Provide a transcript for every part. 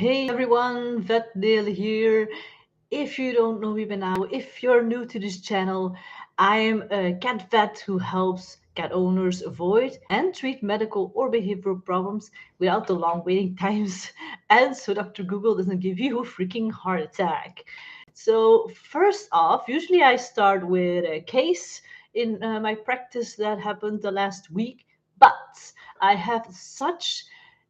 Hey everyone, Vet Nele here. If you don't know me by now, if you're new to this channel, I'm a cat vet who helps cat owners avoid and treat medical or behavioral problems without the long waiting times, and so Dr. Google doesn't give you a freaking heart attack. So, first off, usually I start with a case in my practice that happened the last week, but I have such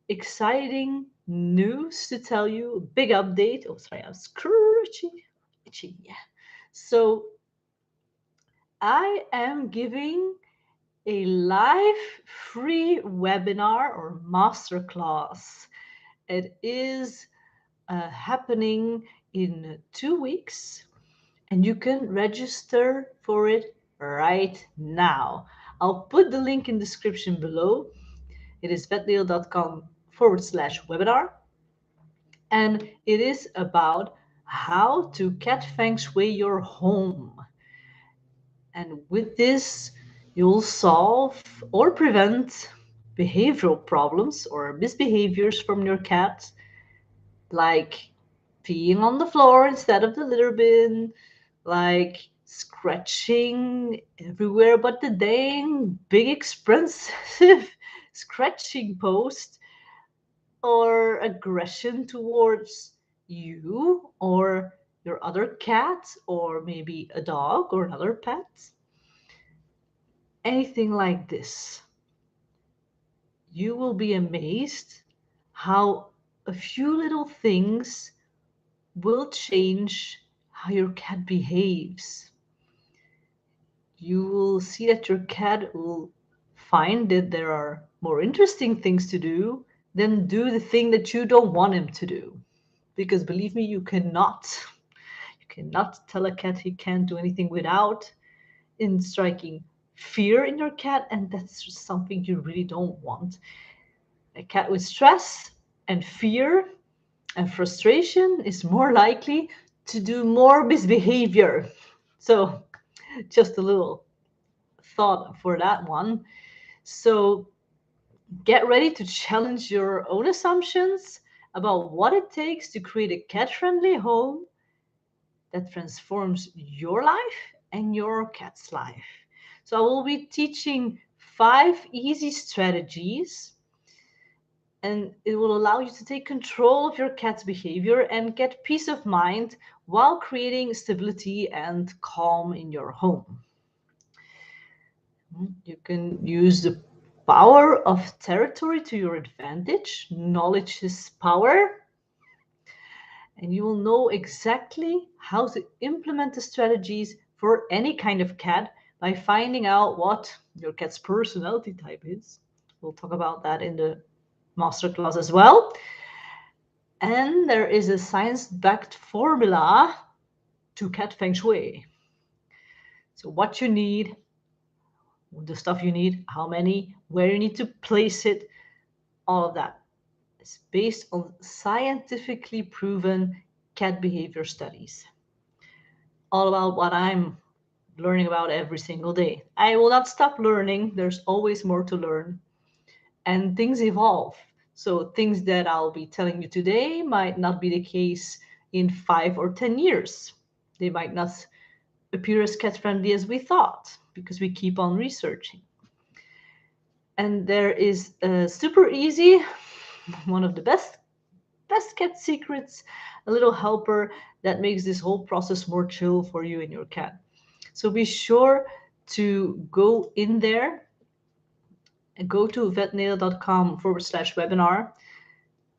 exciting news to tell you. Big update. Oh, sorry, I'm scratchy. Itchy. Yeah. So I am giving a live free webinar or masterclass. It is happening in 2 weeks, and you can register for it right now. I'll put the link in the description below. It is vetdeal.com/webinar. And it is about how to cat feng shui your home. And with this, you'll solve or prevent behavioral problems or misbehaviors from your cat, like peeing on the floor instead of the litter bin, like scratching everywhere but the dang big expensive scratching post, or aggression towards you or your other cat, or maybe a dog or another pet, anything like this, you will be amazed how a few little things will change how your cat behaves. You will see that your cat will find that there are more interesting things to do than do the thing that you don't want him to do. Because believe me, you cannot tell a cat he can't do anything without in striking fear in your cat, and that's just something you really don't want. A cat with stress and fear and frustration is more likely to do more misbehavior. So, just a little thought for that one. So, get ready to challenge your own assumptions about what it takes to create a cat friendly home that transforms your life and your cat's life. So, I will be teaching 5 easy strategies, and it will allow you to take control of your cat's behavior and get peace of mind while creating stability and calm in your home. You can use the power of territory to your advantage. Knowledge is power, and you will know exactly how to implement the strategies for any kind of cat by finding out what your cat's personality type is. We'll talk about that in the masterclass as well. And there is a science-backed formula to cat feng shui. So what you need, the stuff you need, how many, where you need to place it, all of that is based on scientifically proven cat behavior studies. All about what I'm learning about every single day. I will not stop learning. There's always more to learn. And things evolve. So things that I'll be telling you today might not be the case in 5 or 10 years. They might not appear as cat friendly as we thought because we keep on researching. And there is a super easy, one of the best kept secrets, a little helper that makes this whole process more chill for you and your cat. So be sure to go in there and go to vetnele.com/webinar.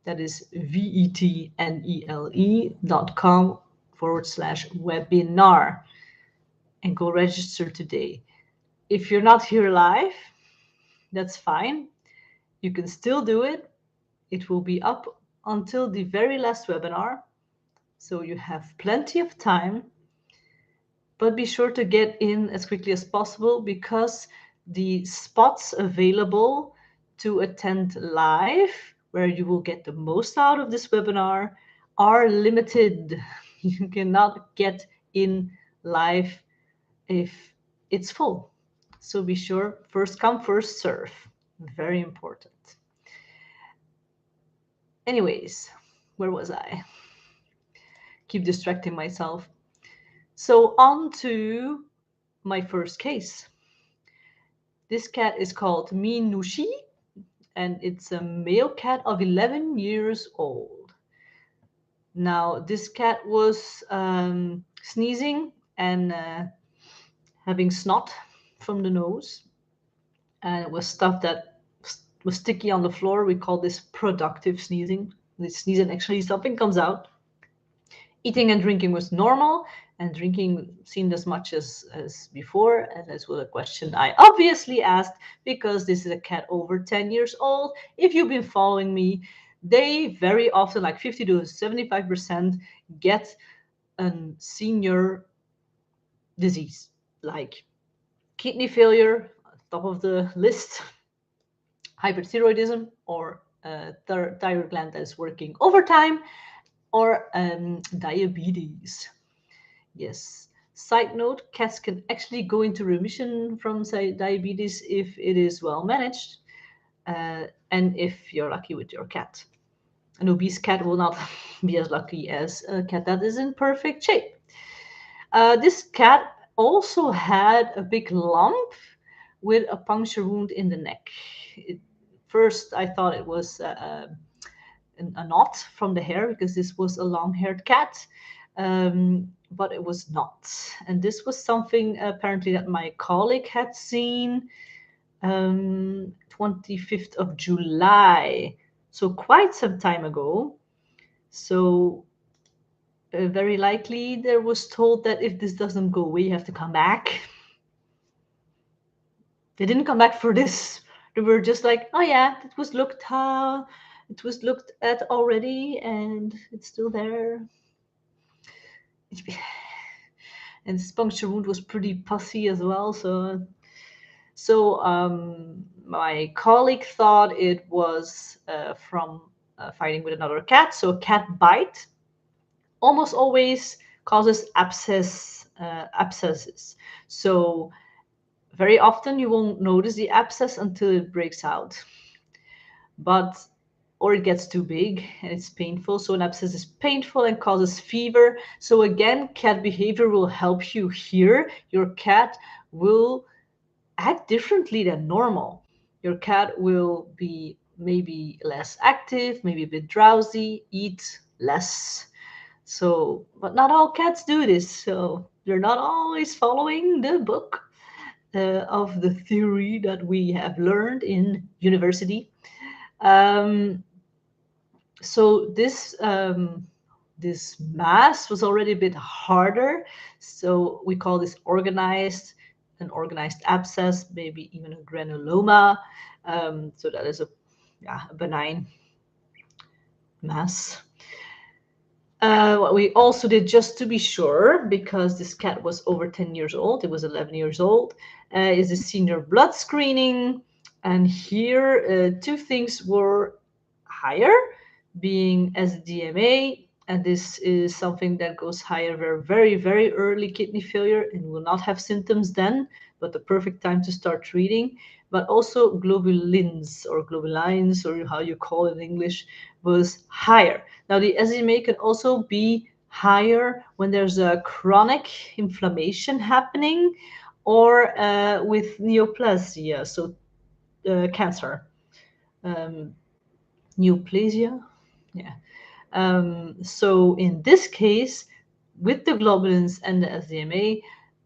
That is vetnele.com/webinar, and go register today. If you're not here live, that's fine. You can still do it. It will be up until the very last webinar, so you have plenty of time. But be sure to get in as quickly as possible because the spots available to attend live, where you will get the most out of this webinar, are limited. You cannot get in live if it's full. So be sure, first come, first serve. Very important. Anyways, Where was I? Keep distracting myself. So on to my first case. This cat is called Minushi, and it's a male cat of 11 years old. Now, this cat was sneezing and having snot from the nose, and it was stuff that was sticky on the floor. We call this productive sneezing. They sneeze and actually something comes out. Eating and drinking was normal, and drinking seemed as much as before. And this was a question I obviously asked because this is a cat over 10 years old. If you've been following me, they very often, like 50 to 75%, get a senior disease like kidney failure, top of the list, hyperthyroidism, or thyroid gland that is working overtime, or diabetes. Yes. Side note, cats can actually go into remission from, say, diabetes if it is well managed, and if you're lucky with your cat. An obese cat will not be as lucky as a cat that is in perfect shape. This cat also had a big lump with a puncture wound in the neck. First, I thought it was a knot from the hair because this was a long-haired cat, but it was not. And this was something apparently that my colleague had seen 25th of July, so quite some time ago. So very likely there was told that if this doesn't go away, you have to come back. They didn't come back for this. They were just like, oh yeah, it was looked at already, and it's still there. And this puncture wound was pretty pussy as well. So my colleague thought it was from fighting with another cat. So a cat bite almost always causes abscesses. So very often you won't notice the abscess until it breaks out, but or it gets too big and it's painful. So an abscess is painful and causes fever. So again, cat behavior will help you here. Your cat will act differently than normal. Your cat will be maybe less active, maybe a bit drowsy, eat less. So, but not all cats do this. So they're not always following the book of the theory that we have learned in university. Um, so this mass was already a bit harder. So we call this an organized abscess, maybe even a granuloma. So that is a benign mass. What we also did, just to be sure, because this cat was over 10 years old, it was 11 years old, is a senior blood screening. And here, two things were higher, being SDMA, and this is something that goes higher very, very, very early kidney failure and will not have symptoms then, but the perfect time to start treating. But also globulins or globulines, or how you call it in English, was higher. Now, the SDMA can also be higher when there's a chronic inflammation happening or with neoplasia, so cancer. Neoplasia? Yeah. So in this case, with the globulins and the SDMA,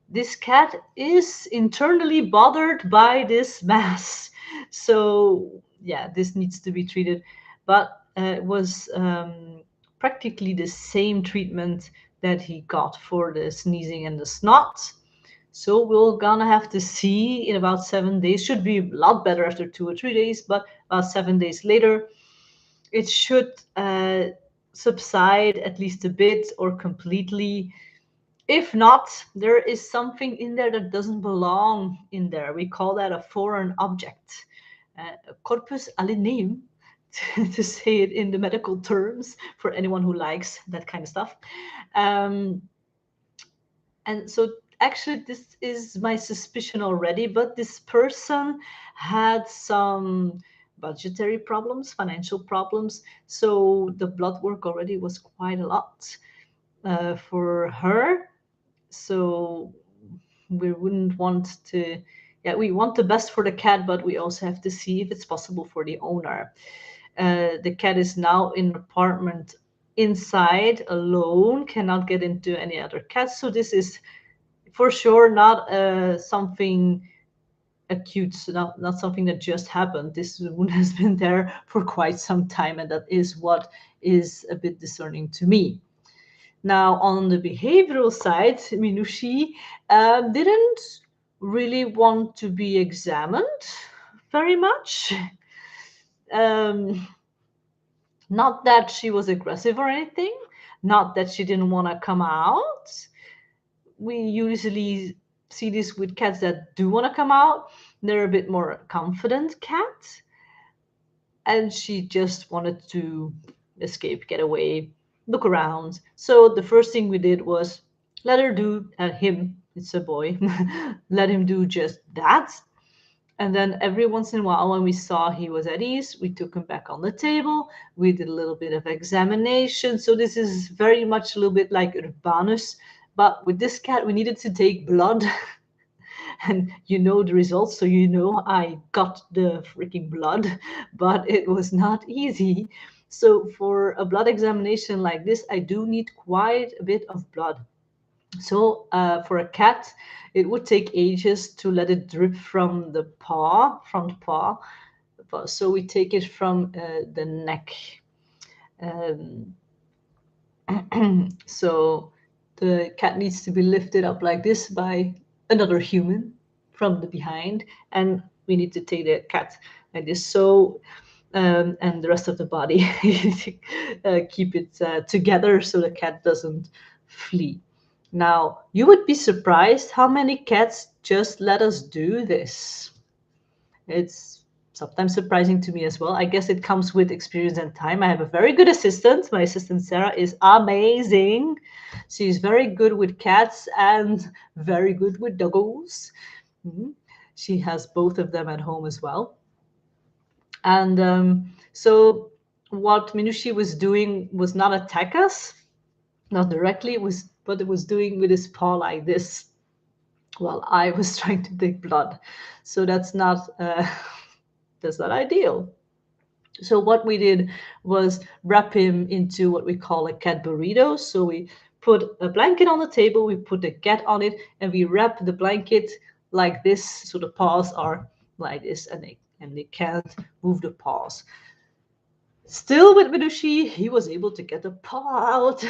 this cat is internally bothered by this mass. So yeah, this needs to be treated. But it was practically the same treatment that he got for the sneezing and the snot. So we're gonna have to see in about 7 days. Should be a lot better after 2 or 3 days, but about 7 days later, it should subside at least a bit or completely. If not, there is something in there that doesn't belong in there. We call that a foreign object, a corpus alienum, to say it in the medical terms for anyone who likes that kind of stuff. And so actually this is my suspicion already, but this person had some budgetary problems, financial problems. So the blood work already was quite a lot for her. So we wouldn't want to, yeah, we want the best for the cat, but we also have to see if it's possible for the owner. The cat is now in an apartment inside alone, cannot get into any other cats. So this is for sure not something acute, so not something that just happened. This wound has been there for quite some time, and that is what is a bit discerning to me. Now, on the behavioral side, Minushi didn't really want to be examined very much. Um, Not that she was aggressive or anything, not that she didn't want to come out. We usually see this with cats that do want to come out. They're a bit more confident cat. And she just wanted to escape, get away, look around. So the first thing we did was let her do, him, it's a boy, let him do just that. And then every once in a while, when we saw he was at ease, we took him back on the table. We did a little bit of examination. So this is very much a little bit like Urbanus. But with this cat, we needed to take blood. And you know the results, so you know I got the freaking blood, but it was not easy. So for a blood examination like this, I do need quite a bit of blood. So for a cat, it would take ages to let it drip from the paw, front paw. So we take it from the neck. Um, so the cat needs to be lifted up like this by another human from the behind, and we need to take the cat like this. So and the rest of the body keep it together so the cat doesn't flee. Now, you would be surprised how many cats just let us do this. It's sometimes surprising to me as well. I guess it comes with experience and time. I have a very good assistant. My assistant, Sarah, is amazing. She's very good with cats and very good with doggos. Mhm. She has both of them at home as well. And so what Minushi was doing was not attack us, not directly, it was what it was doing with his paw like this while I was trying to take blood. So that's not ideal. So what we did was wrap him into what we call a cat burrito. So we put a blanket on the table, we put the cat on it, and we wrap the blanket like this, so the paws are like this, and they can't move the paws. Still with Benushi, he was able to get the paw out.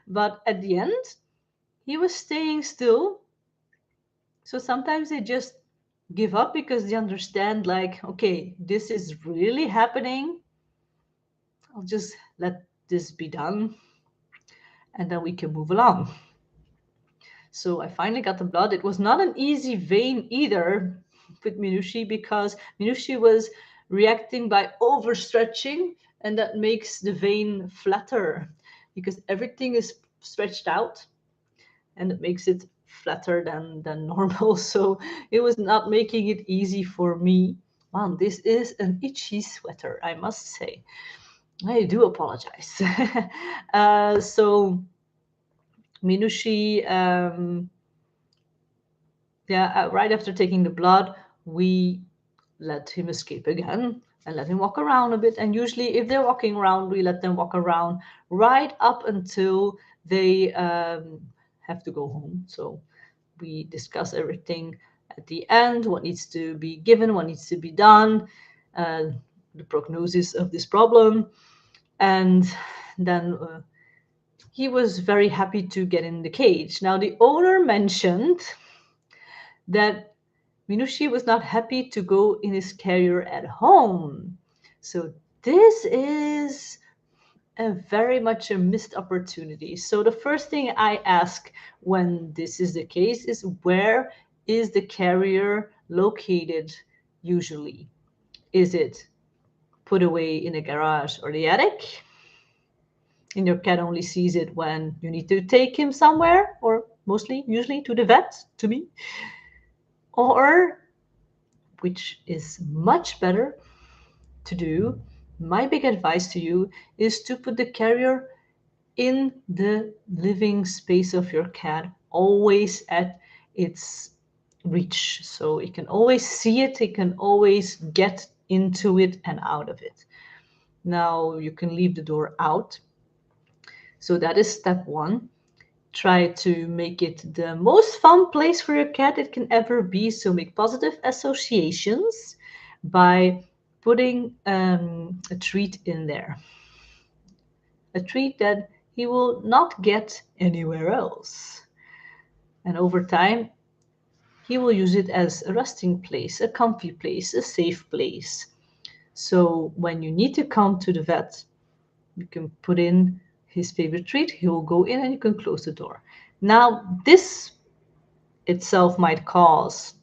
But at the end, he was staying still. So sometimes they just give up because they understand, like, okay, this is really happening. I'll just let this be done, and then we can move along. So I finally got the blood. It was not an easy vein either with Minushi, because Minushi was reacting by overstretching, and that makes the vein flatter because everything is stretched out, and it makes it flatter than normal. So it was not making it easy for me. Wow, this is an itchy sweater, I must say. I do apologize. So Minushi, right after taking the blood, we let him escape again and let him walk around a bit. And usually, if they're walking around, we let them walk around right up until they have to go home. So we discuss everything at the end, what needs to be given, what needs to be done, the prognosis of this problem. And then he was very happy to get in the cage. Now, the owner mentioned that Minushi was not happy to go in his carrier at home. So this is a very much a missed opportunity. So the first thing I ask when this is the case is, where is the carrier located usually? Is it put away in a garage or the attic? And your cat only sees it when you need to take him somewhere, or mostly, usually to the vet, to me. Or, which is much better, to do, my big advice to you is to put the carrier in the living space of your cat, always at its reach. So it can always see it, it can always get into it and out of it. Now you can leave the door out. So that is step one. Try to make it the most fun place for your cat it can ever be. So make positive associations by putting a treat in there. A treat that he will not get anywhere else. And over time, he will use it as a resting place, a comfy place, a safe place. So when you need to come to the vet, you can put in his favorite treat, he will go in and you can close the door. Now, this itself might cause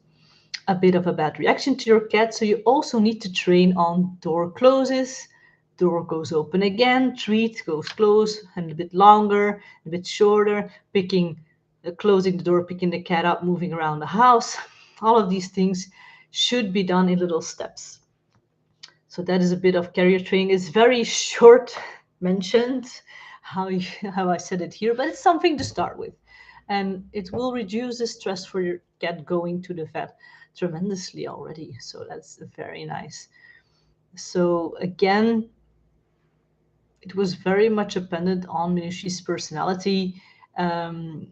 a bit of a bad reaction to your cat, so you also need to train on door closes, door goes open again, treat goes close, and a bit longer, a bit shorter, closing the door, picking the cat up, moving around the house. All of these things should be done in little steps. So that is a bit of carrier training. It's very short mentioned how I said it here, but it's something to start with. And it will reduce the stress for your cat going to the vet tremendously already. So that's very nice. So again, it was very much dependent on Minushi's personality. And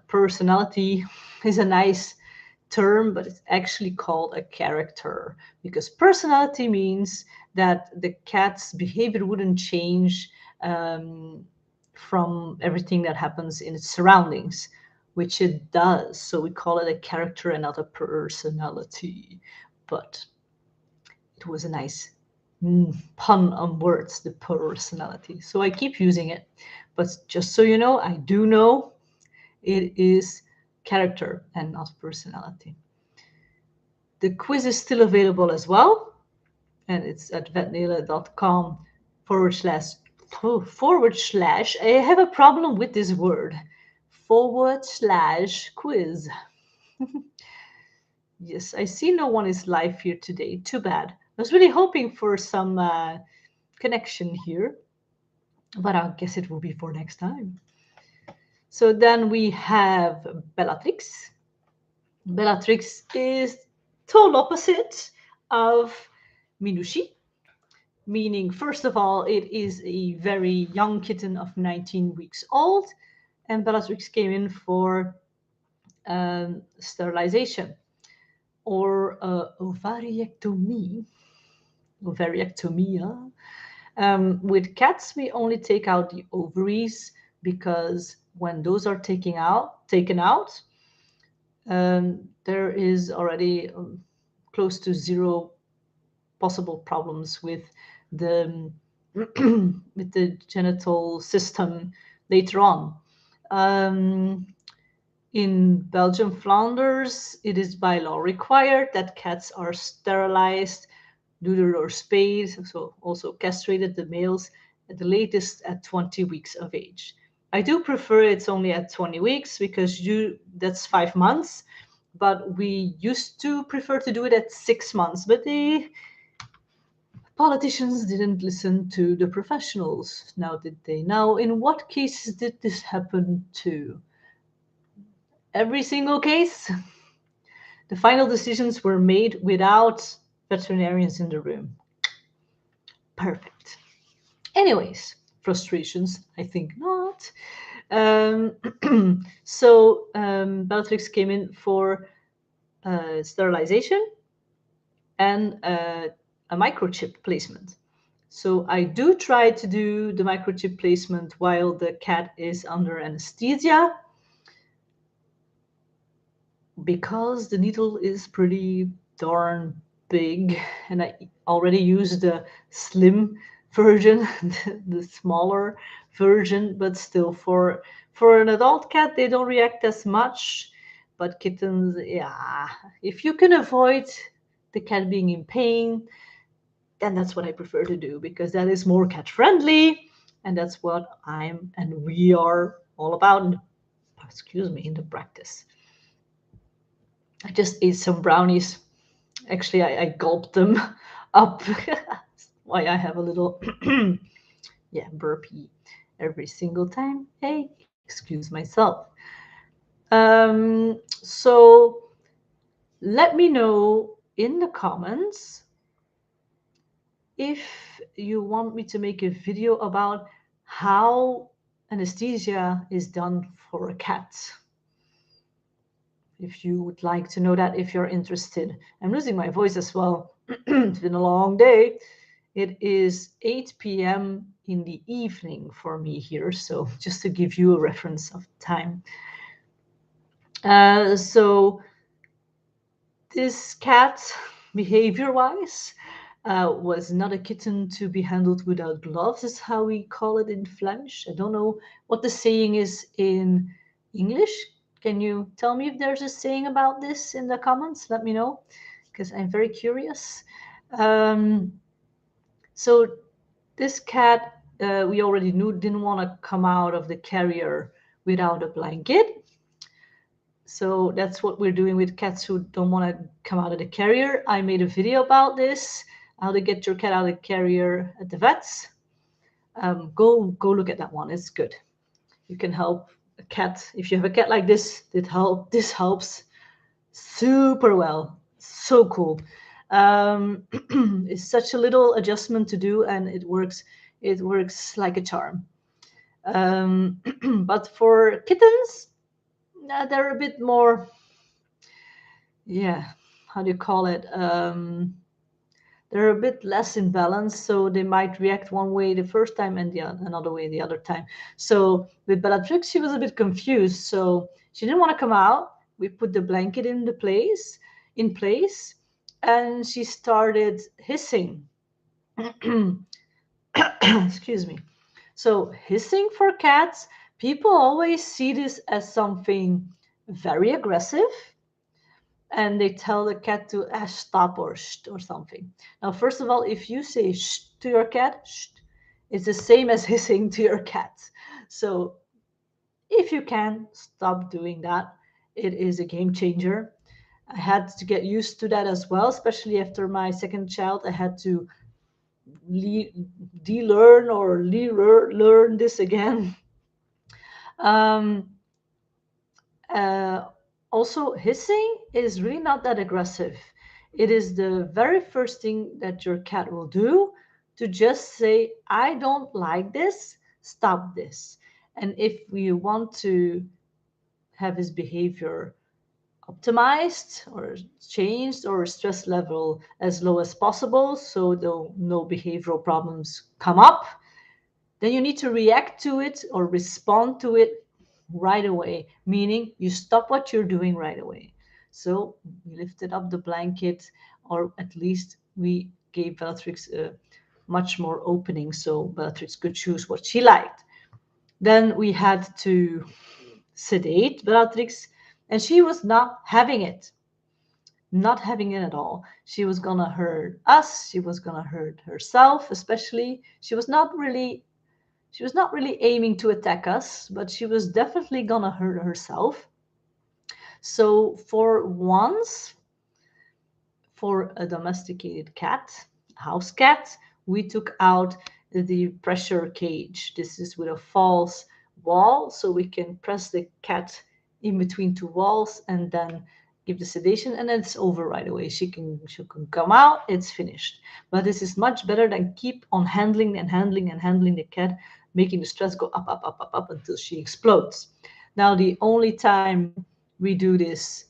personality is a nice term, but it's actually called a character, because personality means that the cat's behavior wouldn't change from everything that happens in its surroundings, which it does. So we call it a character and not a personality. But it was a nice pun on words, the personality. So I keep using it. But just so you know, I do know it is character and not personality. The quiz is still available as well, and it's at vetnele.com forward slash, I have a problem with this word, / quiz. Yes, I see no one is live here today. Too bad. I was really hoping for some connection here, but I guess it will be for next time. So then we have Bellatrix. Bellatrix is total opposite of Minushi, meaning, first of all, it is a very young kitten of 19 weeks old, and Bellatrix came in for sterilization or ovariectomy. Ovariectomia. With cats, we only take out the ovaries because when those are taken out, there is already close to zero possible problems with the with the genital system later on. In Belgium, Flanders, it is by law required that cats are sterilized, neutered or spayed, so also castrated, the males, at the latest at 20 weeks of age. I do prefer it's only at 20 weeks because that's 5 months, but we used to prefer to do it at 6 months, but the politicians didn't listen to the professionals, now did they? Now, in what cases did this happen to? Every single case? The final decisions were made without veterinarians in the room. Perfect. Anyways, frustrations? I think not. So Bellatrix came in for sterilization and a microchip placement. So I do try to do the microchip placement while the cat is under anesthesia, because the needle is pretty darn big, and I already used the slim version, the smaller version, but still for an adult cat, they don't react as much. But kittens, yeah, if you can avoid the cat being in pain, then that's what I prefer to do, because that is more cat friendly, and that's what I'm and we are all about, in the practice. I just ate some brownies. Actually, I gulped them up. Why I have a little yeah, burpee every single time. Hey, excuse myself. So let me know in the comments if you want me to make a video about how anesthesia is done for a cat. If you would like to know that, if you're interested. I'm losing my voice as well. It's been a long day. It is 8 p.m. in the evening for me here, so just to give you a reference of time. So this cat, behavior-wise, was not a kitten to be handled without gloves, is how we call it in Flemish. I don't know what the saying is in English. Can you tell me if there's a saying about this in the comments? Let me know, because I'm very curious. So this cat, we already knew, didn't want to come out of the carrier without a blanket. So that's what we're doing with cats who don't want to come out of the carrier. I made a video about this, how to get your cat out of the carrier at the vets. Go look at that one. It's good. You can help a cat. If you have a cat like this, this helps super well. So cool. It's such a little adjustment to do, and it works. It works like a charm. But for kittens, they're a bit more, yeah, how do you call it? They're a bit less in balance, so they might react one way the first time and another way the other time. So with Bellatrix, she was a bit confused. So she didn't want to come out. We put the blanket in place, and she started hissing. Excuse me. So hissing for cats, people always see this as something very aggressive, and they tell the cat to stop or shh or something. Now, first of all, if you say shh to your cat, shh, it's the same as hissing to your cat. So if you can stop doing that, it is a game changer. I had to get used to that as well, especially after my second child. I had to de-learn or learn this again. Um, Also, hissing is really not that aggressive. It is the very first thing that your cat will do to just say, I don't like this, stop this. And if we want to have his behavior optimized or changed or stress level as low as possible so no behavioral problems come up, then you need to react to it or respond to it right away, meaning you stop what you're doing right away. So we lifted up the blanket, or at least we gave Bellatrix a much more opening so Bellatrix could choose what she liked. Then we had to sedate Bellatrix, and she was not having it. Not having it at all. She was gonna hurt us. She was gonna hurt herself, especially. She was not really aiming to attack us, but she was definitely gonna hurt herself. So for once, for a domesticated cat, house cat, we took out the pressure cage. This is with a false wall, so we can press the cat in between two walls and then give the sedation, and then it's over right away. She can come out, it's finished. But this is much better than keep on handling and handling and handling the cat, making the stress go up, up, up, up, up until she explodes. Now, the only time we do this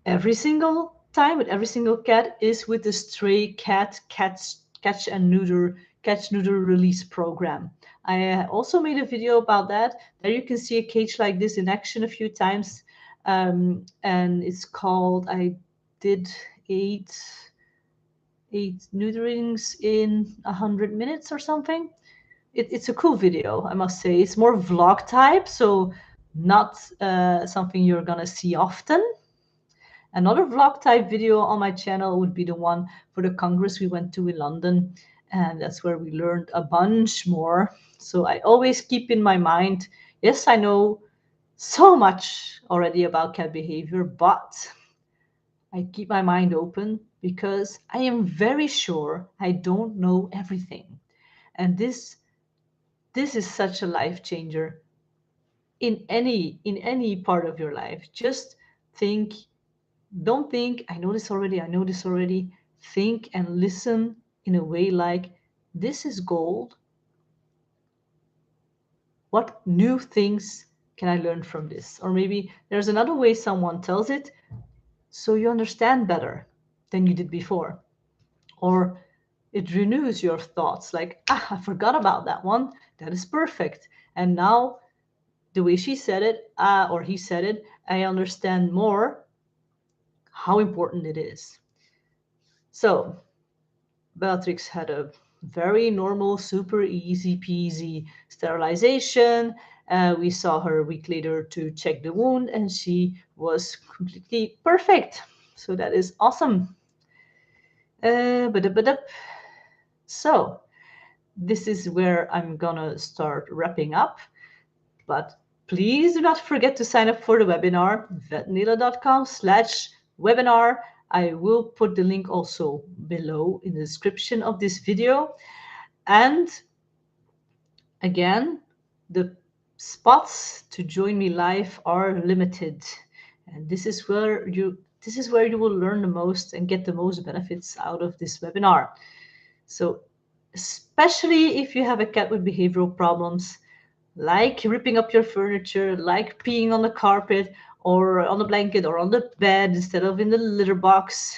every single time with every single cat is with the stray catch and neuter release program. I also made a video about that. There you can see a cage like this in action a few times, and it's called, I did eight neuterings in 100 minutes or something. It's a cool video, I must say. It's more vlog type, so not something you're gonna see often. Another vlog type video on my channel would be the one for the Congress we went to in London, and that's where we learned a bunch more. So I always keep in my mind, yes, I know so much already about cat behavior, but I keep my mind open because I am very sure I don't know everything. And this is such a life changer in any part of your life. Just think, don't think I know this already. Think and listen in a way like, this is gold. What new things can I learn from this? Or maybe there's another way someone tells it, so you understand better than you did before. Or it renews your thoughts like, I forgot about that one. That is perfect. And now the way she said it, or he said it, I understand more how important it is. So Beatrix had a very normal, super easy peasy sterilization. We saw her a week later to check the wound, and she was completely perfect. So that is awesome. But so this is where I'm gonna start wrapping up. But please do not forget to sign up for the webinar, vetnele.com/webinar. I will put the link also below in the description of this video. And again, the spots to join me live are limited. And this is where you will learn the most and get the most benefits out of this webinar. So especially if you have a cat with behavioral problems, like ripping up your furniture, like peeing on the carpet or on the blanket or on the bed instead of in the litter box.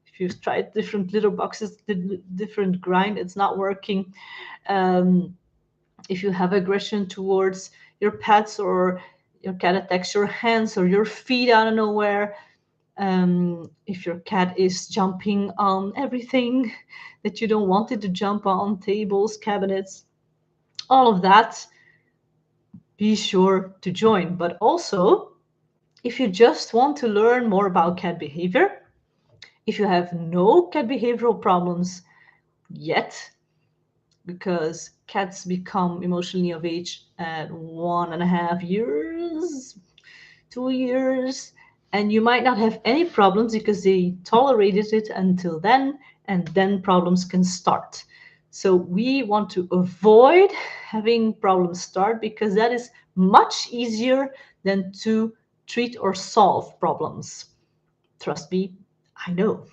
If you've tried different litter boxes, different grind, it's not working. Um, if you have aggression towards your pets, or your cat attacks your hands or your feet out of nowhere, if your cat is jumping on everything that you don't want it to jump on, tables, cabinets, all of that, be sure to join. But also, if you just want to learn more about cat behavior, if you have no cat behavioral problems yet, because cats become emotionally of age at 1.5 years, 2 years, and you might not have any problems because they tolerated it until then, and then problems can start. So we want to avoid having problems start, because that is much easier than to treat or solve problems. Trust me, I know.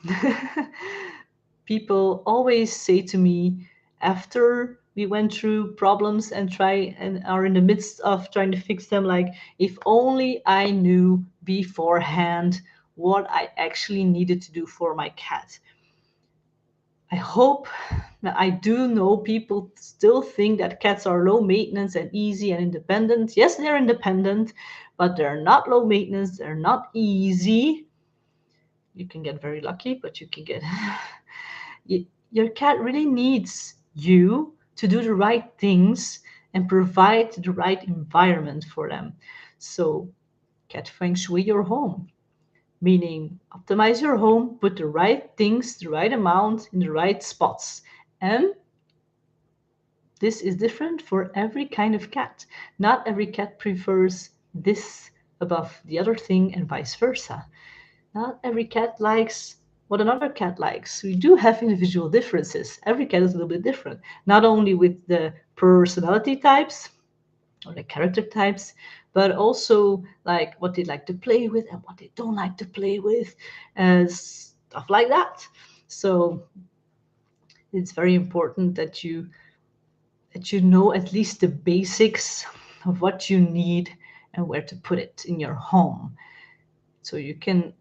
People always say to me, after we went through problems and try and are in the midst of trying to fix them, like, if only I knew beforehand what I actually needed to do for my cat. I hope that I do know people still think that cats are low maintenance and easy and independent. Yes, they're independent, but they're not low maintenance, they're not easy. You can get very lucky, but you can get your cat really needs you to do the right things and provide the right environment for them. So cat feng shui your home, meaning optimize your home, put the right things, the right amount in the right spots. And this is different for every kind of cat. Not every cat prefers this above the other thing, and vice versa. Not every cat likes what another cat likes. We do have individual differences. Every cat is a little bit different, not only with the personality types or the character types, but also like what they like to play with and what they don't like to play with, stuff like that. So it's very important that you know at least the basics of what you need and where to put it in your home. So you can,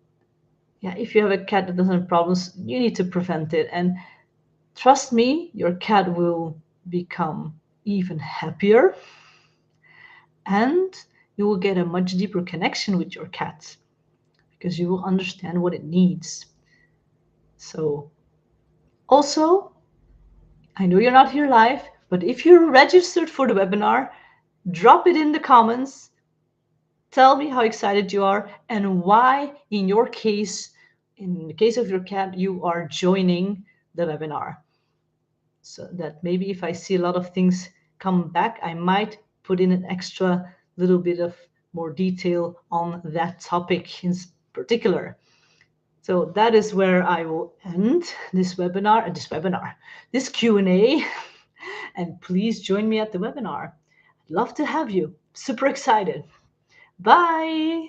yeah, if you have a cat that doesn't have problems, you need to prevent it. And trust me, your cat will become even happier, and you will get a much deeper connection with your cat because you will understand what it needs. So, also, I know you're not here live, but if you're registered for the webinar, drop it in the comments. Tell me how excited you are and why, in your case, in the case of your cat, you are joining the webinar. So that maybe if I see a lot of things come back, I might put in an extra little bit of more detail on that topic in particular. So that is where I will end this Q&A, and please join me at the webinar. I'd love to have you. Super excited. Bye.